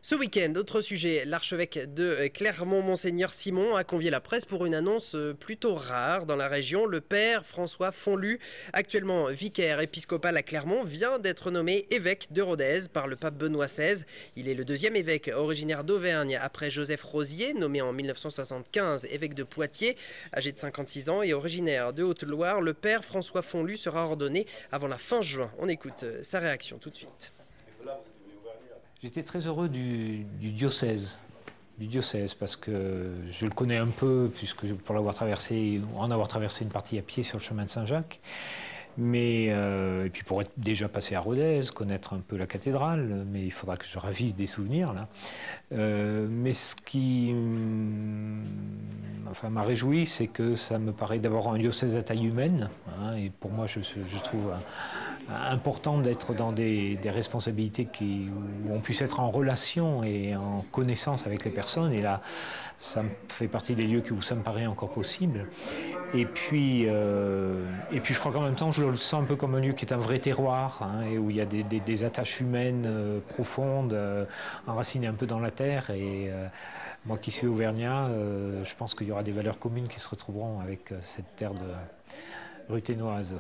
Ce week-end, autre sujet, l'archevêque de Clermont-Monseigneur Simon a convié la presse pour une annonce plutôt rare dans la région. Le père François Fonlu, actuellement vicaire épiscopal à Clermont, vient d'être nommé évêque de Rodez par le pape Benoît XVI. Il est le deuxième évêque originaire d'Auvergne après Joseph Rosier, nommé en 1975 évêque de Poitiers. Âgé de 56 ans et originaire de Haute-Loire, le père François Fonlu sera ordonné avant la fin juin. On écoute sa réaction tout de suite. J'étais très heureux du diocèse parce que je le connais un peu, pour l'avoir traversé, en avoir traversé une partie à pied sur le chemin de Saint-Jacques, mais et puis pour être déjà passé à Rodez, connaître un peu la cathédrale, mais il faudra que je ravive des souvenirs là. Mais ce qui m'a réjoui, c'est que ça me paraît d'abord un diocèse à taille humaine, hein, et pour moi je trouve important d'être dans des responsabilités où on puisse être en relation et en connaissance avec les personnes. Et là, ça fait partie des lieux où ça me paraît encore possible. Et puis je crois qu'en même temps, je le sens un peu comme un lieu qui est un vrai terroir, hein, et où il y a des attaches humaines profondes, enracinées un peu dans la terre. Et moi qui suis auvergnat, je pense qu'il y aura des valeurs communes qui se retrouveront avec cette terre de ruthénoise.